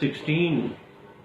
16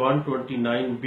129B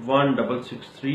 1663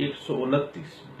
129B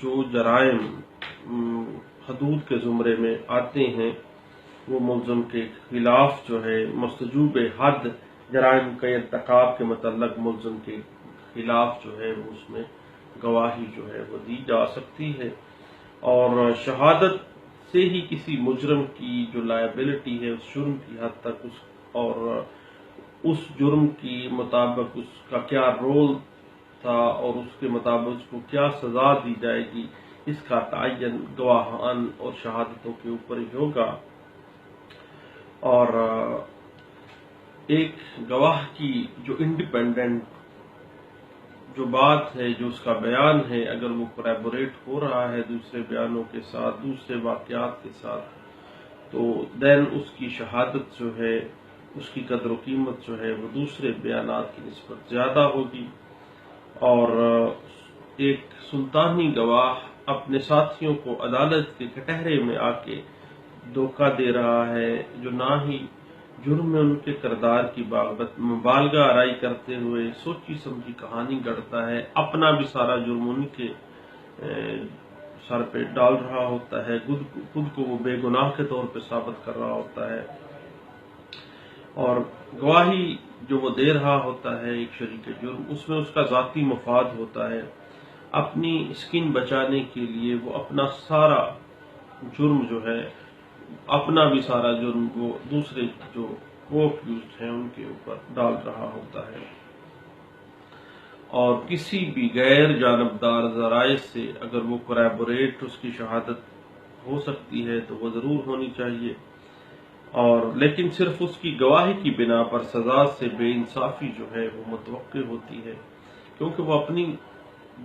جو جرائم حدود کے زمرے میں آتے ہیں وہ ملزم کے خلاف جو ہے مستجوب حد جرائم کے ارتکاب کے متعلق ملزم کے خلاف جو ہے وہ اس میں گواہی جو ہے وہ دی جا سکتی ہے، اور شہادت سے ہی کسی مجرم کی جو لائبلٹی ہے اس جرم کی حد تک اور اس جرم کی مطابق اس کا کیا رول تھا اور اس کے مطابق اس کو کیا سزا دی جائے گی، اس کا تعین گواہان اور شہادتوں کے اوپر ہی ہوگا۔ اور ایک گواہ کی جو انڈیپینڈنٹ جو بات ہے، جو اس کا بیان ہے، اگر وہ کوریبوریٹ ہو رہا ہے دوسرے بیانوں کے ساتھ، دوسرے واقعات کے ساتھ، تو دین اس کی شہادت جو ہے، اس کی قدر و قیمت جو ہے وہ دوسرے بیانات کی نسبت زیادہ ہوگی۔ اور ایک سلطانی گواہ اپنے ساتھیوں کو عدالت کے کٹہرے میں آ کے دھوکہ دے رہا ہے، جو نہ ہی جرم میں ان کے کردار کی بابت مبالغہ آرائی کرتے ہوئے سوچی سمجھی کہانی گڑھتا ہے، اپنا بھی سارا جرم ان کے سر پہ ڈال رہا ہوتا ہے، خود کو وہ بے گناہ کے طور پہ ثابت کر رہا ہوتا ہے، اور گواہی جو وہ دے رہا ہوتا ہے ایک شریک جرم، اس میں اس کا ذاتی مفاد ہوتا ہے، اپنی سکن بچانے کے لیے وہ اپنا سارا جرم جو ہے، اپنا بھی سارا جرم وہ دوسرے جو اکیوزڈ ہیں ان کے اوپر ڈال رہا ہوتا ہے، اور کسی بھی غیر جانبدار ذرائع سے اگر وہ کوریبوریٹ اس کی شہادت ہو سکتی ہے تو وہ ضرور ہونی چاہیے، اور لیکن صرف اس کی گواہی کی بنا پر سزا سے بے انصافی جو ہے وہ متوقع ہوتی ہے، کیونکہ وہ اپنی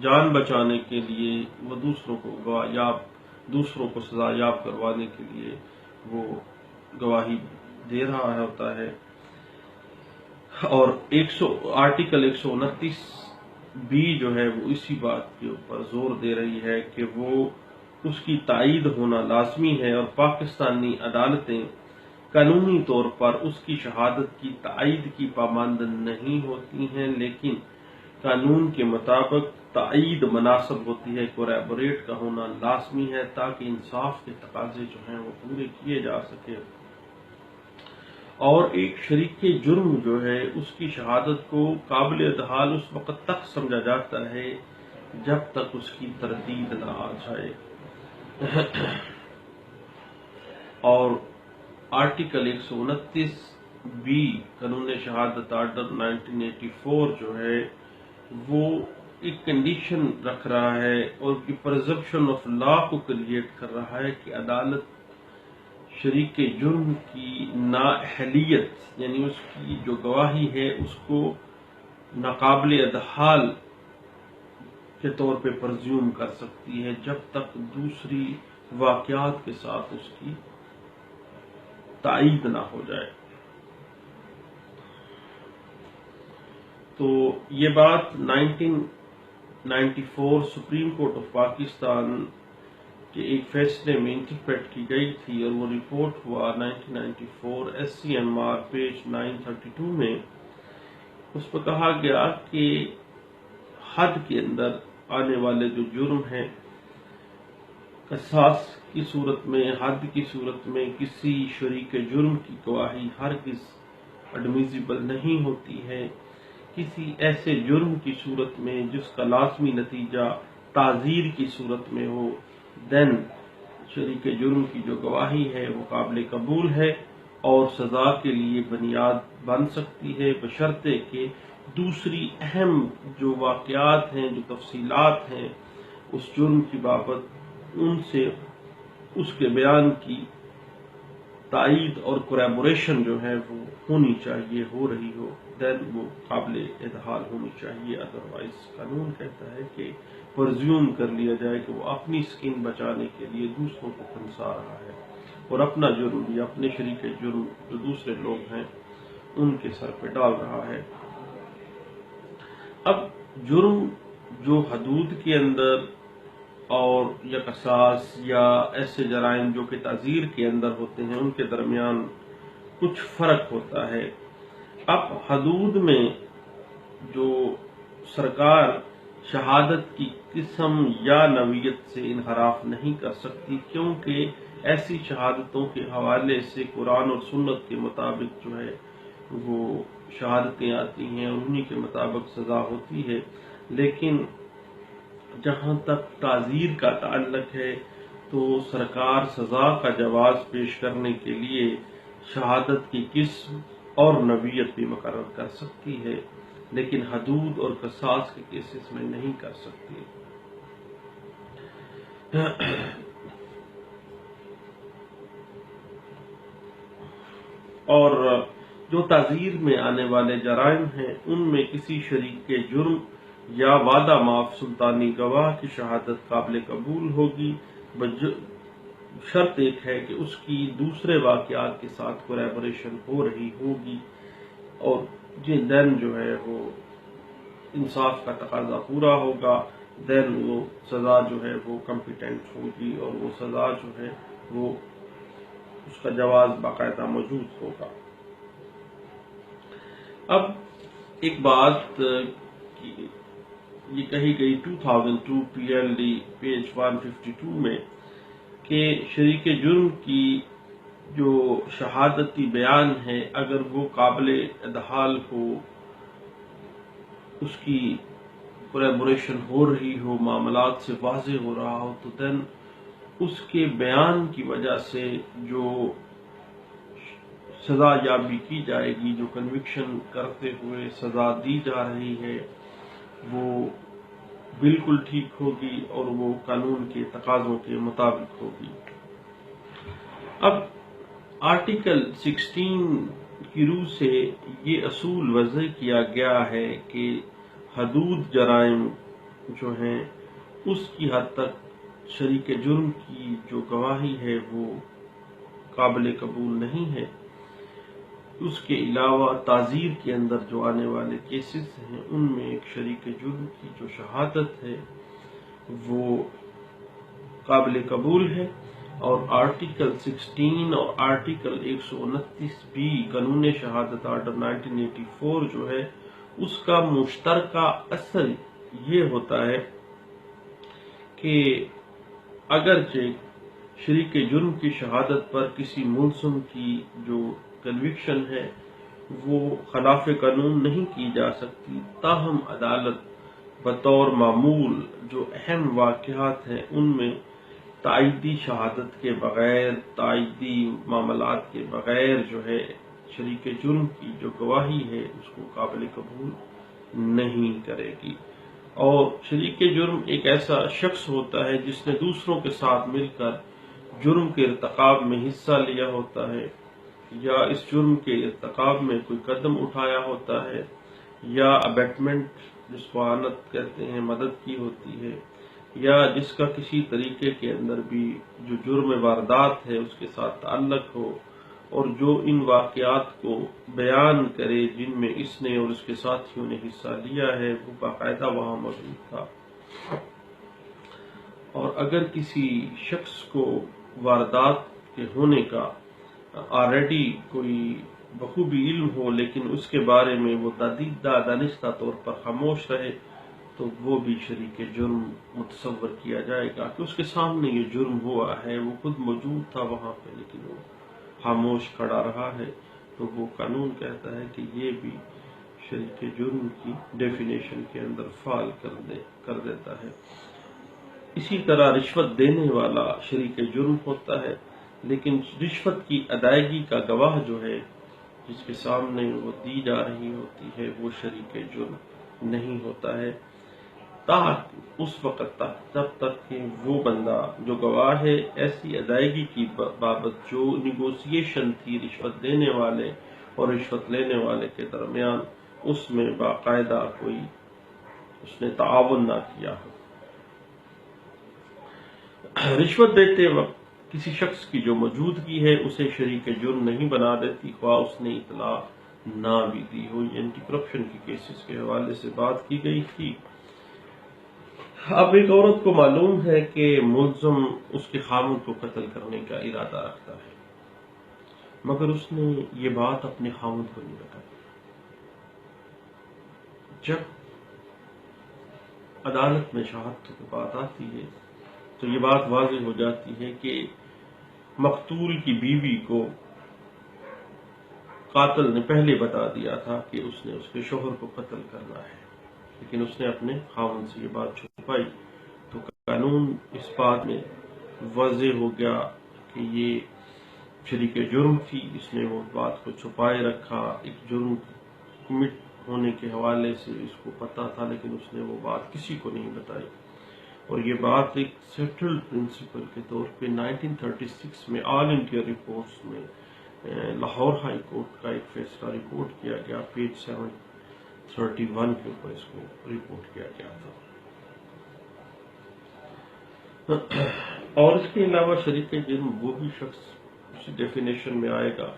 جان بچانے کے لیے وہ دوسروں کو سزا یاب کروانے کے لیے وہ گواہی دے رہا ہوتا ہے۔ اور آرٹیکل 129 بھی جو ہے وہ اسی بات کے اوپر زور دے رہی ہے کہ وہ اس کی تائید ہونا لازمی ہے، اور پاکستانی عدالتیں قانونی طور پر اس کی شہادت کی تائید کی پابند نہیں ہوتی ہیں، لیکن قانون کے مطابق تائید مناسب ہوتی ہے، کوریبوریٹ کا ہونا لازمی ہے تاکہ انصاف کے تقاضے جو ہیں وہ پورے کیے جا سکے، اور ایک شریک جرم جو ہے اس کی شہادت کو قابل ادحال اس وقت تک سمجھا جاتا ہے جب تک اس کی تردید نہ آ جائے۔ اور آرٹیکل 129 بی قانون شہادت آرڈر 1984 جو ہے وہ ایک کنڈیشن رکھ رہا ہے اور پرزپشن آف لا کو کریٹ کر رہا ہے کہ عدالت شریک جرم کی نااہلیت یعنی اس کی جو گواہی ہے اس کو ناقابل ادحال کے طور پہ پرزیوم کر سکتی ہے جب تک دوسری واقعات کے ساتھ اس کی تائید نہ ہو جائے۔ تو یہ بات 1994 سپریم کورٹ آف پاکستان کے ایک فیصلے میں انٹرپریٹ کی گئی تھی، اور وہ رپورٹ ہوا 1994 SCMR پیج 932 میں۔ اس پر کہا گیا کہ حد کے اندر آنے والے جو جرم ہیں، قصاص کی صورت میں، حد کی صورت میں کسی شریک جرم کی گواہی ہرگز ایڈمیزیبل نہیں ہوتی ہے۔ کسی ایسے جرم کی صورت میں جس کا لازمی نتیجہ تعزیر کی صورت میں ہو، دین شریک جرم کی جو گواہی ہے وہ قابل قبول ہے اور سزا کے لیے بنیاد بن سکتی ہے، بشرطے کہ دوسری اہم جو واقعات ہیں، جو تفصیلات ہیں اس جرم کی بابت، ان سے اس کے بیان کی تائید اور کوریبوریشن جو ہے وہ ہونی چاہیے، ہو رہی ہو، دین وہ قابل ادحال ہونی چاہیے۔ ادروائز قانون کہتا ہے کہ پرزیوم کر لیا جائے کہ وہ اپنی سکن بچانے کے لیے دوسروں کو پھنسا رہا ہے، اور اپنا جرم بھی، اپنے شریک جرم جو دوسرے لوگ ہیں ان کے سر پہ ڈال رہا ہے۔ اب جرم جو حدود کے اندر اور یا قصاص یا ایسے جرائم جو کہ تعزیر کے اندر ہوتے ہیں ان کے درمیان کچھ فرق ہوتا ہے۔ اب حدود میں جو سرکار شہادت کی قسم یا نوعیت سے انحراف نہیں کر سکتی، کیونکہ ایسی شہادتوں کے حوالے سے قرآن اور سنت کے مطابق جو ہے وہ شہادتیں آتی ہیں اور انہی کے مطابق سزا ہوتی ہے۔ لیکن جہاں تک تعزیر کا تعلق ہے تو سرکار سزا کا جواز پیش کرنے کے لیے شہادت کی قسم اور نوعیت بھی مقرر کر سکتی ہے، لیکن حدود اور قصاص کے کیسز میں نہیں کر سکتی۔ اور جو تعزیر میں آنے والے جرائم ہیں ان میں کسی شریک کے جرم یا وعدہ معاف سلطانی گواہ کی شہادت قابل قبول ہوگی، شرط ایک ہے کہ اس کی دوسرے واقعات کے ساتھ کولیبوریشن ہو رہی ہوگی، اور دین جو ہے وہ انصاف کا تقاضا پورا ہوگا، دین وہ سزا جو ہے وہ کمپیٹنٹ ہوگی اور وہ سزا جو ہے وہ اس کا جواز باقاعدہ موجود ہوگا۔ اب ایک بات یہ کہی گئی 2002 PLD پیج 152 میں کہ شریک جرم کی جو شہادتی بیان ہے اگر وہ قابل ادحال ہو، اس کی کولیبوریشن ہو رہی ہو، معاملات سے واضح ہو رہا ہو، تو دین اس کے بیان کی وجہ سے جو سزا یابی کی جائے گی، جو کنوکشن کرتے ہوئے سزا دی جا رہی ہے، وہ بالکل ٹھیک ہوگی اور وہ قانون کے تقاضوں کے مطابق ہوگی۔ اب آرٹیکل 16 کی روح سے یہ اصول وضع کیا گیا ہے کہ حدود جرائم جو ہیں اس کی حد تک شریک جرم کی جو گواہی ہے وہ قابل قبول نہیں ہے۔ اس کے علاوہ تعزیر کے اندر جو آنے والے کیسز ہیں ان میں ایک شریک جرم کی جو شہادت ہے وہ قابل قبول ہے، اور آرٹیکل 16 اور آرٹیکل 129 بھی قانون شہادت آرڈر 1984 جو ہے اس کا مشترکہ اثر یہ ہوتا ہے کہ اگرچہ شریک جرم کی شہادت پر کسی ملزم کی جو کنوکشن ہے وہ خلاف قانون نہیں کی جا سکتی، تاہم عدالت بطور معمول جو اہم واقعات ہیں ان میں تائیدی شہادت کے بغیر، تائیدی معاملات کے بغیر جو ہے شریک جرم کی جو گواہی ہے اس کو قابل قبول نہیں کرے گی۔ اور شریک جرم ایک ایسا شخص ہوتا ہے جس نے دوسروں کے ساتھ مل کر جرم کے ارتکاب میں حصہ لیا ہوتا ہے، یا اس جرم کے ارتکاب میں کوئی قدم اٹھایا ہوتا ہے، یا ابیٹمنٹ جس کو اعانت کہتے ہیں مدد کی ہوتی ہے، یا جس کا کسی طریقے کے اندر بھی جو جرم واردات ہے اس کے ساتھ تعلق ہو، اور جو ان واقعات کو بیان کرے جن میں اس نے اور اس کے ساتھیوں نے حصہ لیا ہے وہ باقاعدہ وہاں موجود تھا۔ اور اگر کسی شخص کو واردات کے ہونے کا آلریڈی کوئی بخوبی علم ہو لیکن اس کے بارے میں وہ دانستہ طور پر خاموش رہے تو وہ بھی شریک جرم متصور کیا جائے گا کہ اس کے سامنے یہ جرم ہوا ہے، وہ خود موجود تھا وہاں پہ لیکن وہ خاموش کھڑا رہا ہے، تو وہ قانون کہتا ہے کہ یہ بھی شریک جرم کی ڈیفینیشن کے اندر فال کر دیتا ہے۔ اسی طرح رشوت دینے والا شریک جرم ہوتا ہے، لیکن رشوت کی ادائیگی کا گواہ جو ہے جس کے سامنے وہ دی جا رہی ہوتی ہے وہ شریک جرم نہیں ہوتا ہے، اس وقت تک جب تک کہ وہ بندہ جو گواہ ہے ایسی ادائیگی کی بابت جو نیگوسیشن تھی رشوت دینے والے اور رشوت لینے والے کے درمیان اس میں باقاعدہ کوئی اس نے تعاون نہ کیا ہو۔ رشوت دیتے وقت کسی شخص کی جو موجودگی ہے اسے شریک جرم نہیں بنا دیتی، خواہ اس نے اطلاع نہ بھی دی ہو۔ اینٹی کرپشن کے کیسز کے حوالے سے بات کی گئی تھی۔ اب ایک عورت کو معلوم ہے کہ ملزم اس کے خاوند کو قتل کرنے کا ارادہ رکھتا ہے، مگر اس نے یہ بات اپنے خاوند کو نہیں بتائی۔ جب عدالت میں شہادتوں کی بات آتی ہے تو یہ بات واضح ہو جاتی ہے کہ مقتول کی بیوی کو قاتل نے پہلے بتا دیا تھا کہ اس نے اس کے شوہر کو قتل کرنا ہے، لیکن اس نے اپنے خاوند سے یہ بات چھپائی، تو قانون اس بات میں واضح ہو گیا کہ یہ شریک جرم تھی، اس نے وہ بات کو چھپائے رکھا، ایک جرم کمٹ ہونے کے حوالے سے اس کو پتا تھا لیکن اس نے وہ بات کسی کو نہیں بتائی، اور یہ بات ایک سیٹلڈ پرنسپل کے طور پہ 1936 میں آل انڈیا رپورٹس میں لاہور ہائی کورٹ کا ایک فیصلہ رپورٹ کیا گیا، پیج 731 کے اوپر اس کو رپورٹ کیا گیا تھا۔ اور اس کے علاوہ شریک جرم وہ بھی شخص اسی ڈیفینیشن میں آئے گا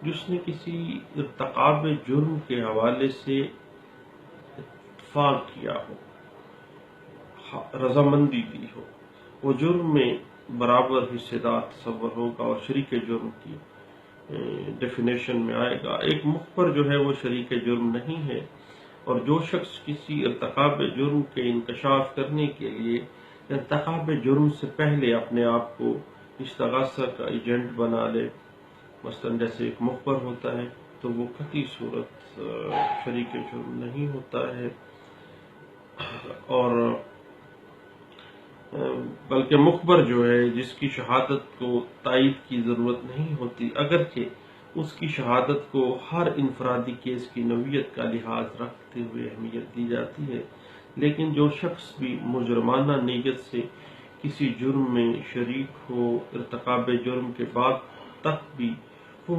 جس نے کسی ارتکاب جرم کے حوالے سے اتفاق کیا ہو، رضامندی دی ہو، وہ جرم میں برابر حصے دار تصور ہوگا اور شریک جرم کی ڈیفینیشن میں آئے گا۔ ایک مخبر جو ہے وہ شریک جرم نہیں ہے، اور جو شخص کسی ارتکاب جرم کے انکشاف کرنے کے لیے ارتکاب جرم سے پہلے اپنے آپ کو استغاثہ کا ایجنٹ بنا لے، مثلا جیسے ایک مخبر ہوتا ہے، تو وہ قطعی صورت شریک جرم نہیں ہوتا ہے، اور بلکہ مخبر جو ہے جس کی شہادت کو تائید کی ضرورت نہیں ہوتی، اگرچہ اس کی شہادت کو ہر انفرادی کیس کی نوعیت کا لحاظ رکھتے ہوئے اہمیت دی جاتی ہے، لیکن جو شخص بھی مجرمانہ نیت سے کسی جرم میں شریک ہو، ارتکاب جرم کے بعد تک بھی وہ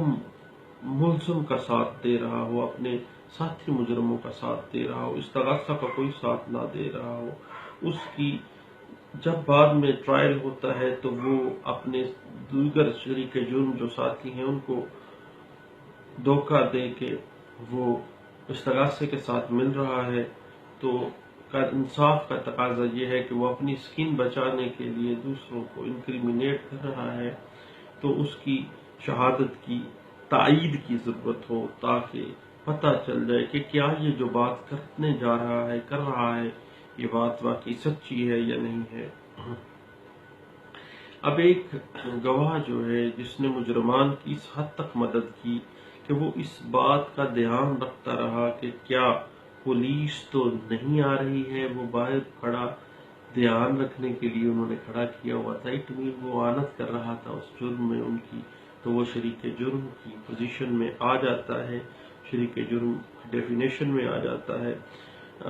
ملزم کا ساتھ دے رہا ہو، اپنے ساتھی مجرموں کا ساتھ دے رہا ہو، استغاثہ کا کوئی ساتھ نہ دے رہا ہو، اس کی جب بعد میں ٹرائل ہوتا ہے تو وہ اپنے دیگر شریک جرم جو ساتھی ہیں ان کو دھوکہ دے کے وہ استغاثے کے ساتھ مل رہا ہے، تو انصاف کا تقاضا یہ ہے کہ وہ اپنی سکین بچانے کے لیے دوسروں کو انکریمنیٹ کر رہا ہے، تو اس کی شہادت کی تائید کی ضرورت ہو تاکہ پتہ چل جائے کہ کیا یہ جو بات کرنے جا رہا ہے، کر رہا ہے، یہ بات واقعی سچی ہے یا نہیں ہے۔ اب ایک گواہ جو ہے جس نے مجرمان کی اس حد تک مدد کی کہ وہ اس بات کا دھیان رکھتا رہا کہ کیا پولیس تو نہیں آ رہی ہے، وہ باہر کھڑا دھیان رکھنے کے لیے انہوں نے کھڑا کیا ہوا تھا، اٹ مین وہ آنت کر رہا تھا اس جرم میں ان کی، تو وہ شریک جرم کی پوزیشن میں آ جاتا ہے، شریک جرم ڈیفینیشن میں آ جاتا ہے۔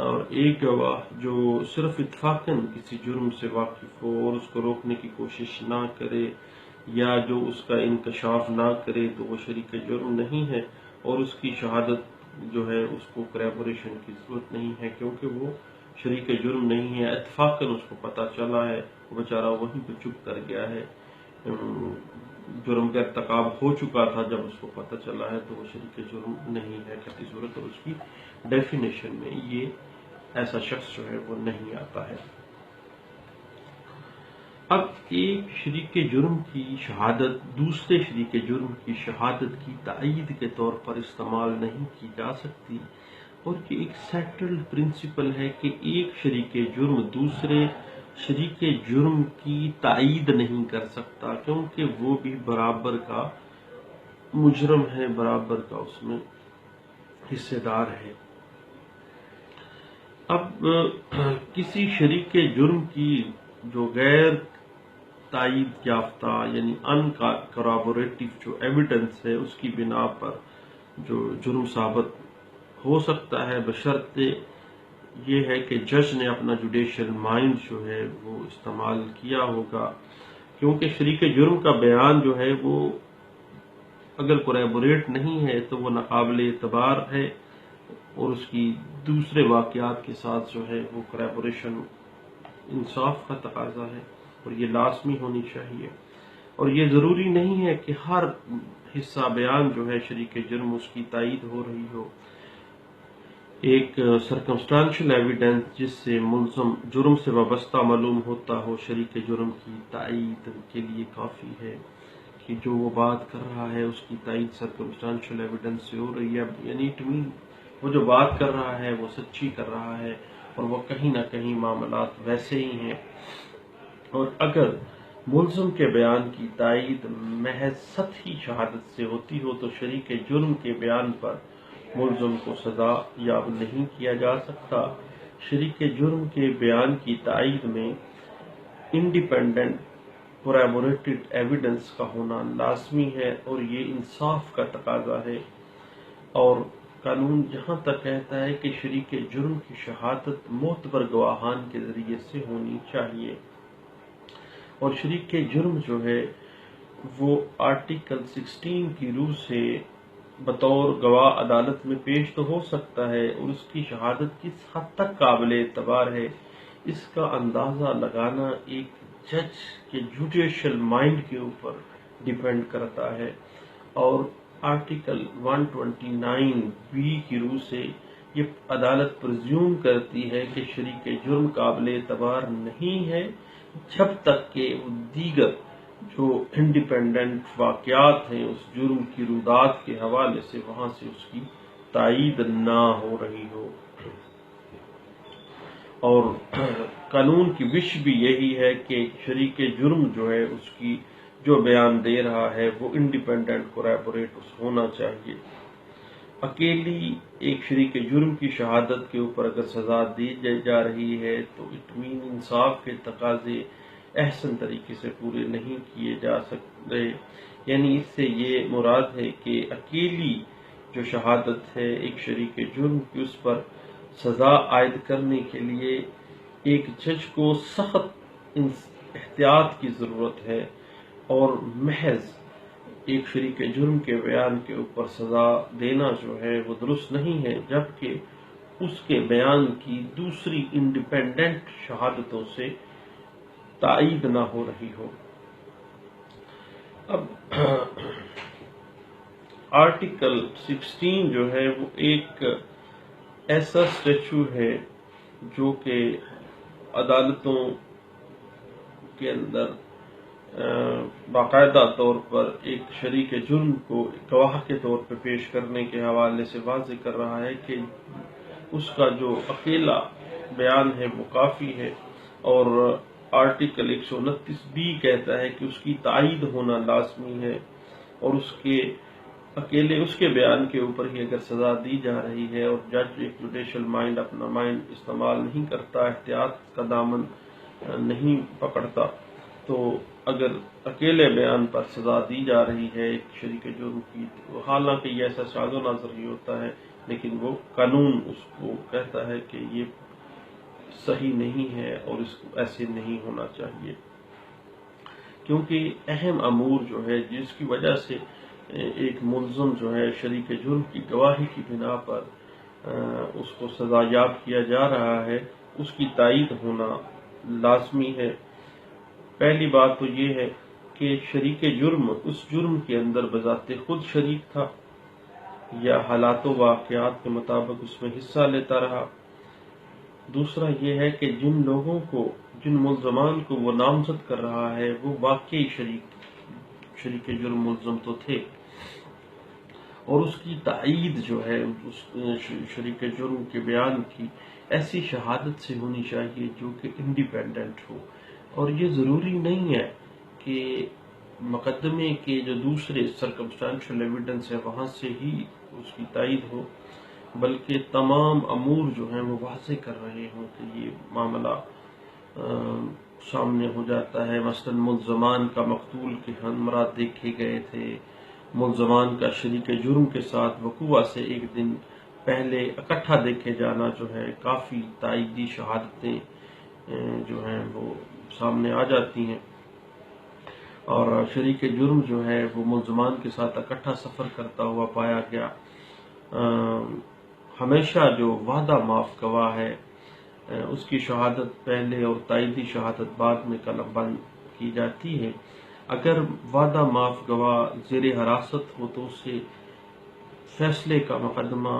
اور ایک گواہ جو صرف اتفاقاً کسی جرم سے واقف ہو اور اس کو روکنے کی کوشش نہ کرے یا جو اس کا انکشاف نہ کرے تو وہ شریک جرم نہیں ہے، اور اس کی شہادت جو ہے اس کو کریبوریشن کی ضرورت نہیں ہے کیونکہ وہ شریک جرم نہیں ہے، اتفاقاً اس کو پتہ چلا ہے، وہ بیچارہ وہیں پہ چپ کر گیا ہے، جرم کا ارتکاب ہو چکا تھا، جب اس کو پتہ چلا ہے تو وہ شریک جرم نہیں ہے قطعی صورت، اور اس کی ڈیفینیشن میں یہ ایسا شخص جو ہے وہ نہیں آتا ہے۔ اب ایک شریک جرم کی شہادت دوسرے شریک جرم کی شہادت کی تائید کے طور پر استعمال نہیں کی جا سکتی، اور یہ ایک سیٹلڈ پرنسپل ہے کہ ایک شریک جرم دوسرے شریک جرم کی تائید نہیں کر سکتا کیونکہ وہ بھی برابر کا مجرم ہے، برابر کا اس میں حصے دار ہے۔ اب کسی شریک جرم کی جو غیر تائید یافتہ یعنی ان کورابوریٹو جو ایویڈنس ہے اس کی بنا پر جو جرم ثابت ہو سکتا ہے، بشرطے یہ ہے کہ جج نے اپنا جوڈیشل مائنڈ جو ہے وہ استعمال کیا ہوگا، کیونکہ شریک جرم کا بیان جو ہے وہ اگر کوریبوریٹ نہیں ہے تو وہ ناقابل اعتبار ہے، اور اس کی دوسرے واقعات کے ساتھ جو ہے وہ کوریبوریشن انصاف کا تقاضا ہے اور یہ لازمی ہونی چاہیے، اور یہ ضروری نہیں ہے کہ ہر حصہ بیان جو ہے شریک جرم اس کی تائید ہو رہی ہو۔ ایک سرکمسٹانشل ایویڈنس جس سے ملزم جرم سے وابستہ معلوم ہوتا ہو شریک جرم کی تائید کے لیے کافی ہے کہ جو وہ بات کر رہا ہے اس کی تائید سرکمسٹانشل ایویڈنس سے ہو رہی ہے، یعنی وہ جو بات کر رہا ہے وہ سچی کر رہا ہے، اور وہ کہیں نہ کہیں معاملات ویسے ہی ہیں، اور اگر ملزم کے بیان کی تائید محض سطحی شہادت سے ہوتی ہو تو شریک جرم کے بیان پر ملزم کو سزا یاب نہیں کیا جا سکتا۔ شریک جرم کے بیان کی تائید میں انڈیپینڈنٹ کوریبوریٹڈ ایویڈنس کا ہونا لازمی ہے، اور یہ انصاف کا تقاضا ہے، اور قانون جہاں تک کہتا ہے کہ شریک جرم کی شہادت معتبر گواہان کے ذریعے سے ہونی چاہیے، اور شریک جرم جو ہے وہ آرٹیکل 16 کی روح سے بطور گواہ عدالت میں پیش تو ہو سکتا ہے، اور اس کی شہادت کس حد تک قابل اعتبار ہے اس کا اندازہ لگانا ایک جج کے جوڈیشل مائنڈ کے اوپر ڈیپینڈ کرتا ہے، اور آرٹیکل 129(b) کی روح سے یہ عدالت پرزیوم کرتی ہے کہ شریک جرم قابل اعتبار نہیں ہے جب تک کہ وہ دیگر جو انڈیپینڈنٹ واقعات ہیں اس جرم کی رودات کے حوالے سے وہاں سے اس کی تائید نہ ہو رہی ہو۔ اور قانون کی وش بھی یہی ہے کہ شریک جرم جو ہے اس کی جو بیان دے رہا ہے وہ انڈیپینڈنٹ کوریبوریٹ ہونا چاہیے۔ اکیلی ایک شریک جرم کی شہادت کے اوپر اگر سزا دی جا رہی ہے تو اطمین انصاف کے تقاضے احسن طریقے سے پورے نہیں کیے جا سکتے، یعنی اس سے یہ مراد ہے کہ اکیلی جو شہادت ہے ایک شریک جرم کی اس پر سزا عائد کرنے کے لیے ایک جج کو سخت احتیاط کی ضرورت ہے، اور محض ایک شریک جرم کے بیان کے اوپر سزا دینا جو ہے وہ درست نہیں ہے جبکہ اس کے بیان کی دوسری انڈیپینڈنٹ شہادتوں سے تائید نہ ہو رہی ہو۔ اب آرٹیکل 16 جو ہے وہ ایک ایسا اسٹیچو ہے جو کہ عدالتوں کے اندر باقاعدہ طور پر ایک شریک جرم کو گواہ کے طور پہ پیش کرنے کے حوالے سے واضح کر رہا ہے کہ اس کا جو اکیلا بیان ہے وہ کافی ہے، اور آرٹیکل 129(b) کہتا ہے کہ اس کی تائید ہونا لازمی ہے، اور اس کے بیان کے اوپر ہی اگر سزا دی جا رہی ہے اور جج ایک جوڈیشل مائنڈ اپنا مائنڈ استعمال نہیں کرتا، احتیاط کا دامن نہیں پکڑتا، تو اگر اکیلے بیان پر سزا دی جا رہی ہے ایک شریک جرم کی، حالانکہ یہ ایسا شاذ و نادر ہی ہوتا ہے لیکن وہ قانون اس کو کہتا ہے کہ یہ صحیح نہیں ہے اور اس کو ایسے نہیں ہونا چاہیے، کیونکہ اہم امور جو ہے جس کی وجہ سے ایک ملزم جو ہے شریک جرم کی گواہی کی بنا پر اس کو سزا یاب کیا جا رہا ہے اس کی تائید ہونا لازمی ہے۔ پہلی بات تو یہ ہے کہ شریک جرم اس جرم کے اندر بذات خود شریک تھا یا حالات و واقعات کے مطابق اس میں حصہ لیتا رہا۔ دوسرا یہ ہے کہ جن ملزمان کو وہ نامزد کر رہا ہے وہ واقعی شریک جرم ملزم تو تھے، اور اس کی تائید جو ہے اس شریک جرم کے بیان کی ایسی شہادت سے ہونی چاہیے جو کہ انڈیپینڈنٹ ہو، اور یہ ضروری نہیں ہے کہ مقدمے کے جو دوسرے سرکمسٹانشل ایویڈنس ہے وہاں سے ہی اس کی تائید ہو، بلکہ تمام امور جو ہیں وہ واضح کر رہے ہوں کہ یہ معاملہ سامنے ہو جاتا ہے۔ مثلا ملزمان کا مقتول کے ہمراہ دیکھے گئے تھے، ملزمان کا شریک جرم کے ساتھ وقوع سے ایک دن پہلے اکٹھا دیکھے جانا جو ہے کافی تائیدی شہادتیں جو ہیں وہ سامنے آ جاتی ہیں، اور شریک جرم جو ہے وہ ملزمان کے ساتھ اکٹھا سفر کرتا ہوا پایا گیا۔ ہمیشہ جو وعدہ معاف گواہ ہے اس کی شہادت پہلے اور تائیدی شہادت بعد میں قلم بند کی جاتی ہے۔ اگر وعدہ معاف گواہ زیر حراست ہو تو اسے فیصلے کا مقدمہ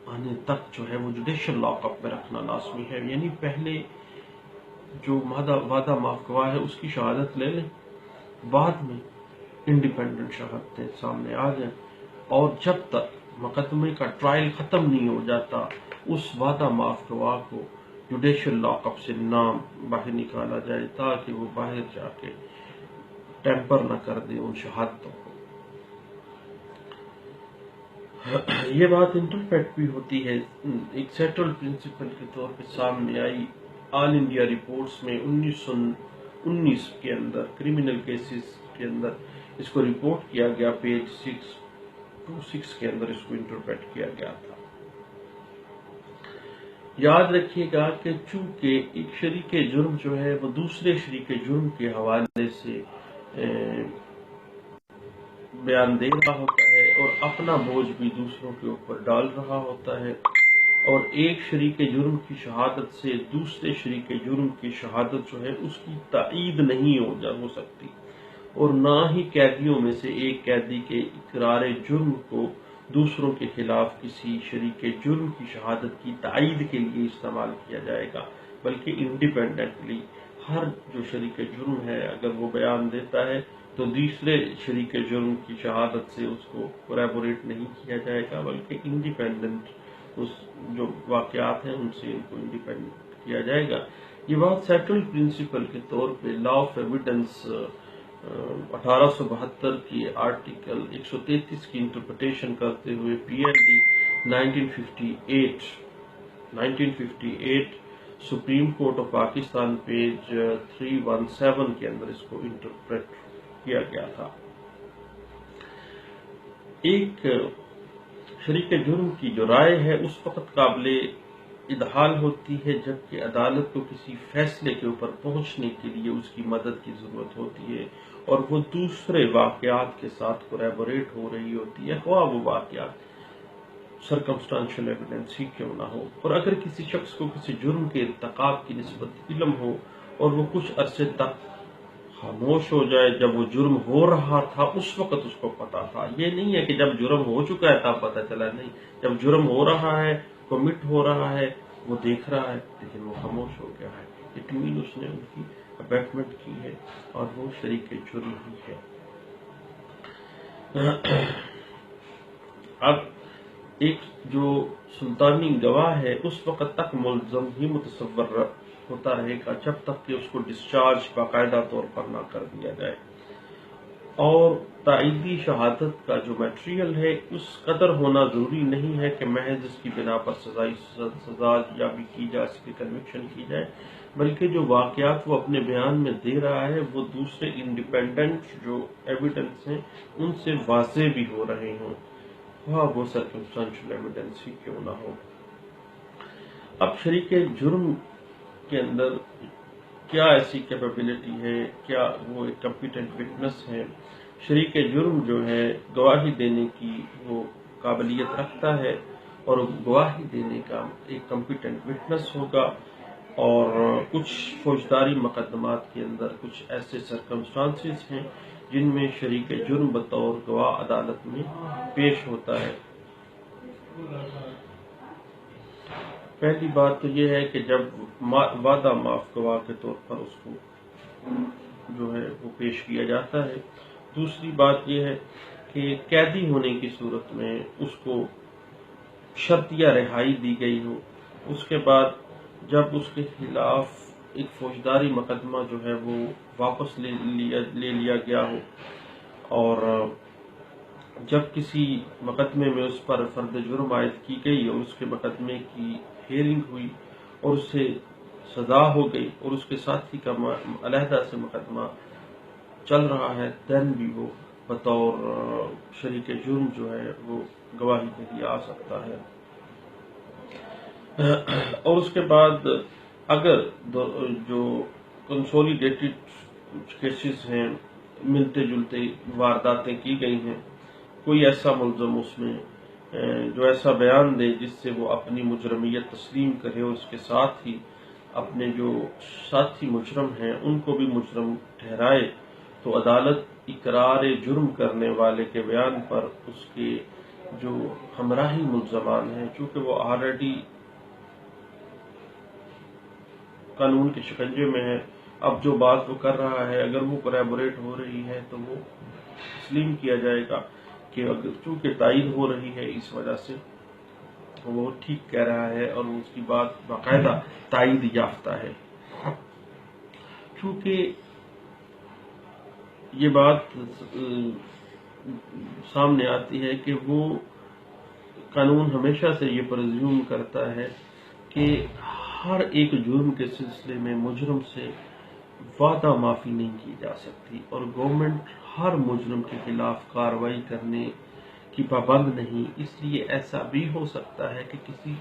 آنے تک جو ہے وہ جوڈیشل لاک اپ میں رکھنا لازمی ہے، یعنی پہلے جو وعدہ معاف گواہ ہے اس کی شہادت لے لیں، بعد میں انڈیپینڈنٹ شہادتیں سامنے آ جائیں، اور جب تک مقدمے کا ٹرائل ختم نہیں ہو جاتا اس وعدہ معاف گواہ کو جوڈیشل لاک اپ سے نام باہر نکالا جائے تاکہ وہ باہر جا کے ٹیمپر نہ کر دے ان شہادتوں کو۔ یہ بات انٹرپریٹ بھی ہوتی ہے، ایک سیٹرل پرنسپل کے طور پہ سامنے آئی آل انڈیا رپورٹس میں 1919 کے اندر کرمنل کیسز کے اندر اس کو رپورٹ کیا گیا، پیج 626 کے اندر اس کو انٹرپریٹ کیا گیا تھا۔ یاد رکھیے گا کہ چونکہ ایک شریک جرم جو ہے وہ دوسرے شریک جرم کے حوالے سے بیان دے رہا ہوتا ہے اور اپنا بوجھ بھی دوسروں کے اوپر ڈال رہا ہوتا ہے، اور ایک شریک جرم کی شہادت سے دوسرے شریک جرم کی شہادت جو ہے اس کی تائید نہیں ہو سکتی، اور نہ ہی قیدیوں میں سے ایک قیدی کے اقرار جرم کو دوسروں کے خلاف کسی شریک جرم کی شہادت کی تائید کے لیے استعمال کیا جائے گا، بلکہ انڈیپینڈنٹلی ہر جو شریک جرم ہے اگر وہ بیان دیتا ہے تو دوسرے شریک جرم کی شہادت سے اس کو کوریبوریٹ نہیں کیا جائے گا، بلکہ انڈیپینڈنٹ اس جو واقعات ہیں ان سے ان کو انڈیپینڈنٹ کیا جائے گا۔ یہ بات سیٹرل پرنسپل کے طور پہ لا آف ایویڈنس 1872 کی آرٹیکل 133 کی انٹرپریٹیشن کرتے ہوئے P L D 1958 supreme court of Pakistan page 317 کے اندر اس کو انٹرپریٹ کیا گیا تھا۔ ایک شریک جرم کی جو رائے ہے اس وقت قابل ادحال ہوتی ہے جبکہ عدالت کو کسی فیصلے کے اوپر پہنچنے کے لیے اس کی مدد کی ضرورت ہوتی ہے اور وہ دوسرے واقعات کے ساتھ کوریبوریٹ ہو رہی ہوتی ہے، خواہ وہ واقعات سرکمسٹانشل ایویڈنس ہی کیوں نہ ہو۔ اور اگر کسی شخص کو کسی جرم کے ارتکاب کی نسبت علم ہو اور وہ کچھ عرصے تک خاموش ہو جائے، جب وہ جرم ہو رہا تھا اس وقت اس کو پتا تھا، یہ نہیں ہے کہ جب جرم ہو چکا ہے تب پتا چلا، نہیں، جب جرم ہو رہا ہے، کمٹ ہو رہا ہے، وہ دیکھ رہا ہے لیکن وہ خاموش ہو گیا ہے، اٹ مین اس نے ان کی ابیٹمنٹ کی ہے اور وہ شریک جرم ہی ہے۔ اب ایک جو سلطانی گواہ ہے اس وقت تک ملزم ہی متصور ہوتا رہے گا جب تک کہ اس کو ڈسچارج باقاعدہ طور پر نہ کر دیا جائے، اور تائیدی شہادت کا جو میٹیریل ہے اس قدر ہونا ضروری نہیں ہے کہ محض اس کی بنا پر سزا یا بھی کی جا سکے، کنوکشن کی جائے، بلکہ جو واقعات وہ اپنے بیان میں دے رہا ہے وہ دوسرے انڈیپینڈنٹ جو ایویڈنس ہیں ان سے واضح بھی ہو رہے ہوں، ہاں وہ سرکمسٹانشل ایویڈنس ہی کیوں نہ ہو۔ اب شریک جرم کے اندر کیا ایسی کیپیبلٹی ہے، کیا وہ ایک کمپیٹنٹ وٹنس ہے؟ شریک جرم جو ہے گواہی دینے کی وہ قابلیت رکھتا ہے اور گواہی دینے کا ایک کمپیٹنٹ وٹنس ہوگا، اور کچھ فوجداری مقدمات کے اندر کچھ ایسے سرکمسٹانسز ہیں جن میں شریک جرم بطور گواہ عدالت میں پیش ہوتا ہے۔ پہلی بات تو یہ ہے کہ جب وعدہ معاف گواہ کے طور پر اس کو جو ہے وہ پیش کیا جاتا ہے۔ دوسری بات یہ ہے کہ قیدی ہونے کی صورت میں اس کو شرطیہ رہائی دی گئی ہو، اس کے بعد جب اس کے خلاف ایک فوجداری مقدمہ جو ہے وہ واپس لے لیا گیا ہو، اور جب کسی مقدمے میں اس پر فرد جرم عائد کی گئی اور اس کے مقدمے کی ہیئرنگ ہوئی اور اس سے سزا ہو گئی اور اس کے ساتھی کا علیحدہ سے مقدمہ چل رہا ہے، دین بھی وہ بطور شریک جرم جو ہے وہ گواہی کے لیے آ سکتا ہے۔ اور اس کے بعد اگر جو کنسولیڈیٹڈ کیسز ہیں، ملتے جلتے وارداتیں کی گئی ہیں، کوئی ایسا ملزم اس میں جو ایسا بیان دے جس سے وہ اپنی مجرمیت تسلیم کرے اور اس کے ساتھ ہی اپنے جو ساتھی مجرم ہیں ان کو بھی مجرم ٹھہرائے، تو عدالت اقرار جرم کرنے والے کے بیان پر اس کے جو ہمراہی ملزمان ہیں، چونکہ وہ آلریڈی قانون کے شکنجے میں ہے، اب جو بات وہ کر رہا ہے اگر وہ کوریبوریٹ ہو رہی ہے تو وہ تسلیم کیا جائے گا کہ چونکہ تائید ہو رہی ہے اس وجہ سے وہ ٹھیک کہہ رہا ہے اور اس کی بات باقاعدہ تائید یافتہ ہے. چونکہ یہ بات سامنے آتی ہے کہ وہ قانون ہمیشہ سے یہ پرزیوم کرتا ہے کہ ہر ایک جرم کے سلسلے میں مجرم سے وعدہ معافی نہیں کی جا سکتی، اور گورنمنٹ ہر مجرم کے خلاف کارروائی کرنے کی پابند نہیں. اس لیے ایسا بھی ہو سکتا ہے کہ کسی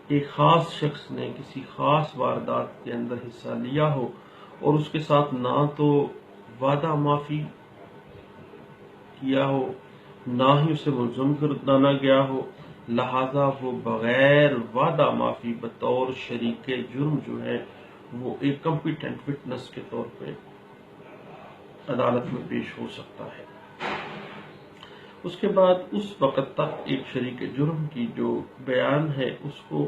ایک خاص شخص نے کسی خاص واردات کے اندر حصہ لیا ہو اور اس کے ساتھ نہ تو وعدہ معافی کیا ہو، نہ ہی اسے ملزم گردانا گیا ہو، لہذا وہ بغیر وعدہ معافی بطور شریک جرم جو ہے وہ ایک کمپیٹنٹ وٹنس کے طور پہ عدالت میں پیش ہو سکتا ہے. اس کے بعد اس وقت تک ایک شریک جرم کی جو بیان ہے اس کو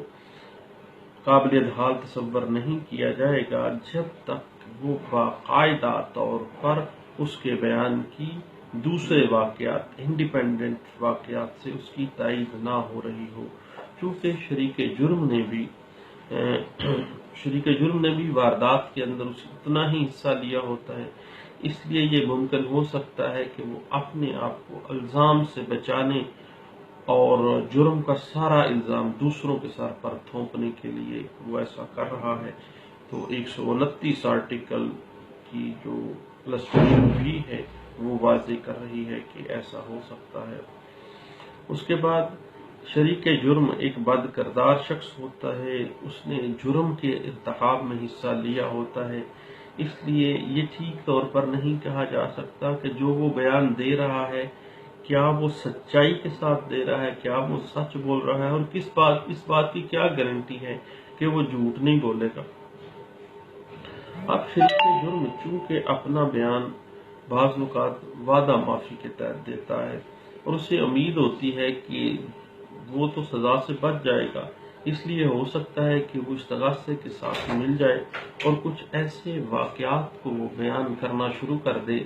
قابل ادحال تصور نہیں کیا جائے گا جب تک وہ باقاعدہ طور پر اس کے بیان کی دوسرے واقعات، انڈیپینڈنٹ واقعات سے اس کی تائید نہ ہو رہی ہو. چونکہ شریک جرم نے بھی واردات کے اندر اتنا ہی حصہ لیا ہوتا ہے، اس لیے یہ ممکن ہو سکتا ہے کہ وہ اپنے آپ کو الزام سے بچانے اور جرم کا سارا الزام دوسروں کے سر پر تھوپنے کے لیے وہ ایسا کر رہا ہے. تو 129 آرٹیکل کی جو السٹریشن بھی ہے وہ واضح کر رہی ہے کہ ایسا ہو سکتا ہے. اس کے بعد شریک جرم ایک بد کردار شخص ہوتا ہے، اس نے جرم کے ارتکاب میں حصہ لیا ہوتا ہے، اس لیے یہ ٹھیک طور پر نہیں کہا جا سکتا کہ جو وہ بیان دے رہا ہے کیا وہ سچائی کے ساتھ دے رہا ہے، کیا وہ سچ بول رہا ہے، اور اس بات کی کیا گارنٹی ہے کہ وہ جھوٹ نہیں بولے گا. اب شریک جرم چونکہ اپنا بیان بعض اوقات وعدہ معافی کے تحت دیتا ہے اور اسے امید ہوتی ہے کہ وہ تو سزا سے بچ جائے گا، اس لیے ہو سکتا ہے کہ وہ استغاثے کے ساتھ مل جائے اور کچھ ایسے واقعات کو وہ بیان کرنا شروع کر دے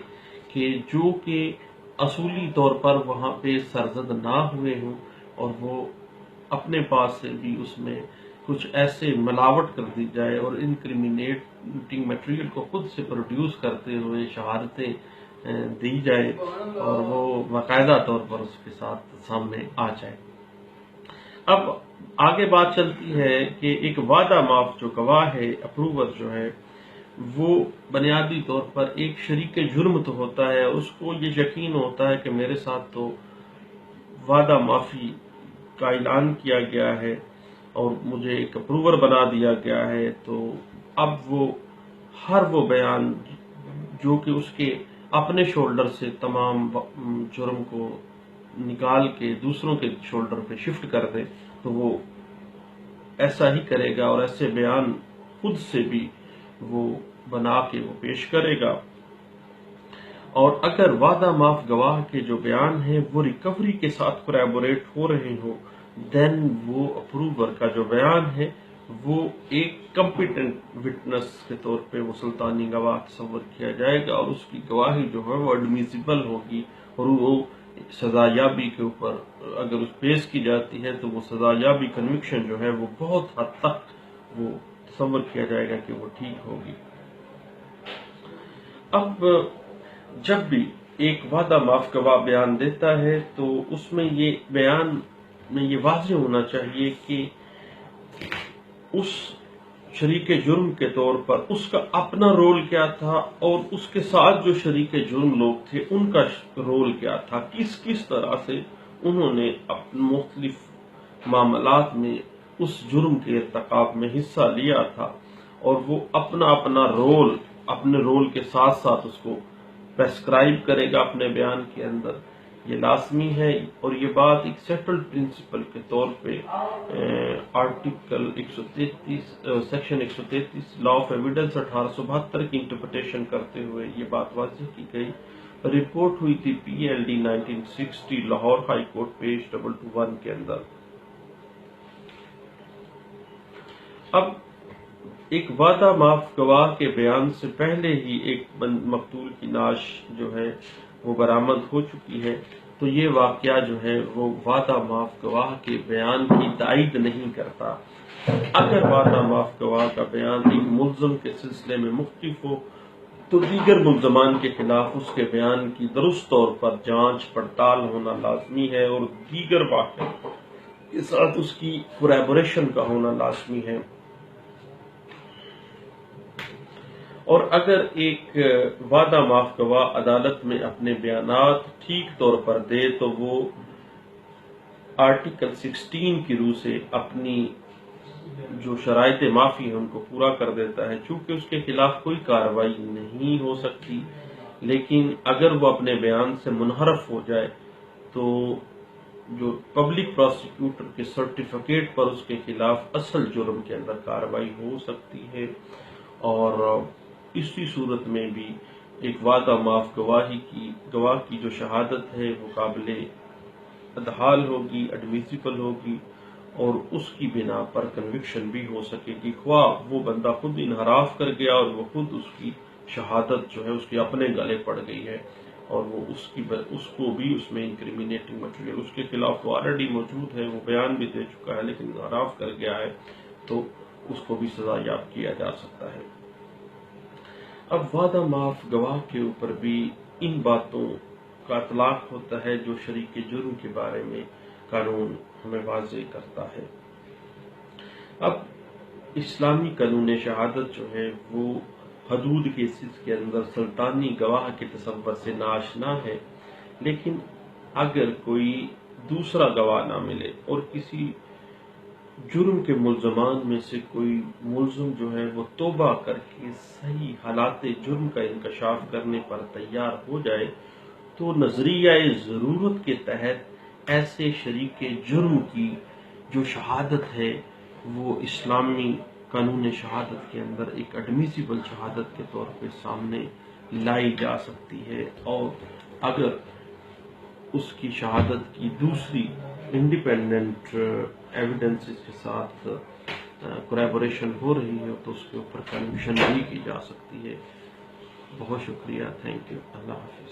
کہ جو کہ اصولی طور پر وہاں پہ سرزد نہ ہوئے ہوں، اور وہ اپنے پاس سے بھی اس میں کچھ ایسے ملاوٹ کر دی جائے اور انکریمنیٹنگ میٹیریل کو خود سے پروڈیوس کرتے ہوئے شہادتیں دی جائے اور وہ باقاعدہ طور پر اس کے ساتھ سامنے آ جائے. اب آگے بات چلتی ہے کہ ایک وعدہ معاف جو گواہ ہے، اپروور جو ہے، وہ بنیادی طور پر ایک شریک جرم تو ہوتا ہے، اس کو یہ یقین ہوتا ہے کہ میرے ساتھ تو وعدہ معافی کا اعلان کیا گیا ہے اور مجھے ایک اپروور بنا دیا گیا ہے، تو اب وہ ہر وہ بیان جو کہ اس کے اپنے شولڈر سے تمام جرم کو نکال کے دوسروں کے شولڈر پہ شفٹ کر دے تو وہ ایسا ہی کرے گا اور ایسے بیان خود سے بھی وہ بنا کے وہ پیش کرے گا. اور اگر وعدہ معاف گواہ کے جو بیان ہیں وہ ریکوری کے ساتھ کوریبوریٹ ہو رہے ہوں، دین وہ اپروور کا جو بیان ہے وہ ایک کمپیٹنٹ وٹنس کے طور پہ وہ سلطانی گواہ تصور کیا جائے گا اور اس کی گواہی جو ہے وہ ایڈمیسیبل ہوگی اور وہ سزا یابی کے اوپر اگر اس پیش کی جاتی ہے تو وہ سزا یابی کنوکشن جو ہے وہ بہت حد تک وہ تصور کیا جائے گا کہ وہ ٹھیک ہوگی. اب جب بھی ایک وعدہ معاف گواہ بیان دیتا ہے تو اس میں یہ بیان میں یہ واضح ہونا چاہیے کہ اس شریک جرم کے طور پر اس کا اپنا رول کیا تھا اور اس کے ساتھ جو شریک جرم لوگ تھے ان کا رول کیا تھا، کس طرح سے انہوں نے مختلف معاملات میں اس جرم کے ارتکاب میں حصہ لیا تھا، اور وہ اپنا رول اپنے رول کے ساتھ ساتھ اس کو پریسکرائب کرے گا اپنے بیان کے اندر. یہ لازمی ہے اور یہ بات ایک سیٹلڈ پرنسپل کے طور پہ article 133 section 133 law of evidence 1872 کی انٹرپریٹیشن کرتے ہوئے یہ بات واضح کی گئی. رپورٹ ہوئی تھی PLD 1960 Lahore high court page 221 کے اندر. اب ایک وعدہ معاف گواہ کے بیان سے پہلے ہی ایک مقتول کی نعش جو ہے وہ برآمد ہو چکی ہے، تو تو یہ واقعہ جو ہے وہ وعدہ معاف گواہ کے بیان کی تائید نہیں کرتا۔ اگر وعدہ معاف گواہ کا بیان ایک ملزم کے سلسلے میں مختلف ہو تو دیگر ملزمان کے خلاف اس کے بیان کی درست طور پر جانچ پڑتال ہونا لازمی ہے اور دیگر واقعات کے ساتھ اس کی کوریبوریشن کا ہونا لازمی ہے۔ اور اگر ایک وعدہ معاف گواہ عدالت میں اپنے بیانات ٹھیک طور پر دے تو وہ آرٹیکل 16 کی روح سے اپنی جو شرائط معافی ہے ان کو پورا کر دیتا ہے، چونکہ اس کے خلاف کوئی کارروائی نہیں ہو سکتی۔ لیکن اگر وہ اپنے بیان سے منحرف ہو جائے تو جو پبلک پراسیکیوٹر کے سرٹیفکیٹ پر اس کے خلاف اصل جرم کے اندر کارروائی ہو سکتی ہے، اور اسی صورت میں بھی ایک وعدہ معاف گواہ کی جو شہادت ہے وہ قابل ادحال ہوگی، ایڈمیسیبل ہوگی، اور اس کی بنا پر کنوکشن بھی ہو سکے گی، خواہ وہ بندہ خود انحراف کر گیا اور وہ خود اس کی شہادت جو ہے اس کے اپنے گلے پڑ گئی ہے، اور وہ اس کو بھی اس میں انکریمینیٹنگ مٹیریل اس کے خلاف وہ آلریڈی موجود ہے، وہ بیان بھی دے چکا ہے لیکن انحراف کر گیا ہے، تو اس کو بھی سزا یاب کیا جا سکتا ہے۔ اب وعدہ معاف گواہ کے اوپر بھی ان باتوں کا اطلاق ہوتا ہے جو شریک جرم کے بارے میں قانون ہمیں واضح کرتا ہے۔ اب اسلامی قانون شہادت جو ہے وہ حدود کیسز کے اندر سلطانی گواہ کے تصور سے ناآشنا ہے، لیکن اگر کوئی دوسرا گواہ نہ ملے اور کسی جرم کے ملزمان میں سے کوئی ملزم جو ہے وہ توبہ کر کے صحیح حالات جرم کا انکشاف کرنے پر تیار ہو جائے تو نظریہ ضرورت کے تحت ایسے شریک جرم کی جو شہادت ہے وہ اسلامی قانون شہادت کے اندر ایک ایڈمیسیبل شہادت کے طور پہ سامنے لائی جا سکتی ہے، اور اگر اس کی شہادت کی دوسری انڈیپینڈنٹ ایویڈنسز کے ساتھ کوریبوریشن ہو رہی ہے تو اس کے اوپر کنوکشن بھی کی جا سکتی ہے۔ بہت شکریہ، تھینک یو، اللہ حافظ۔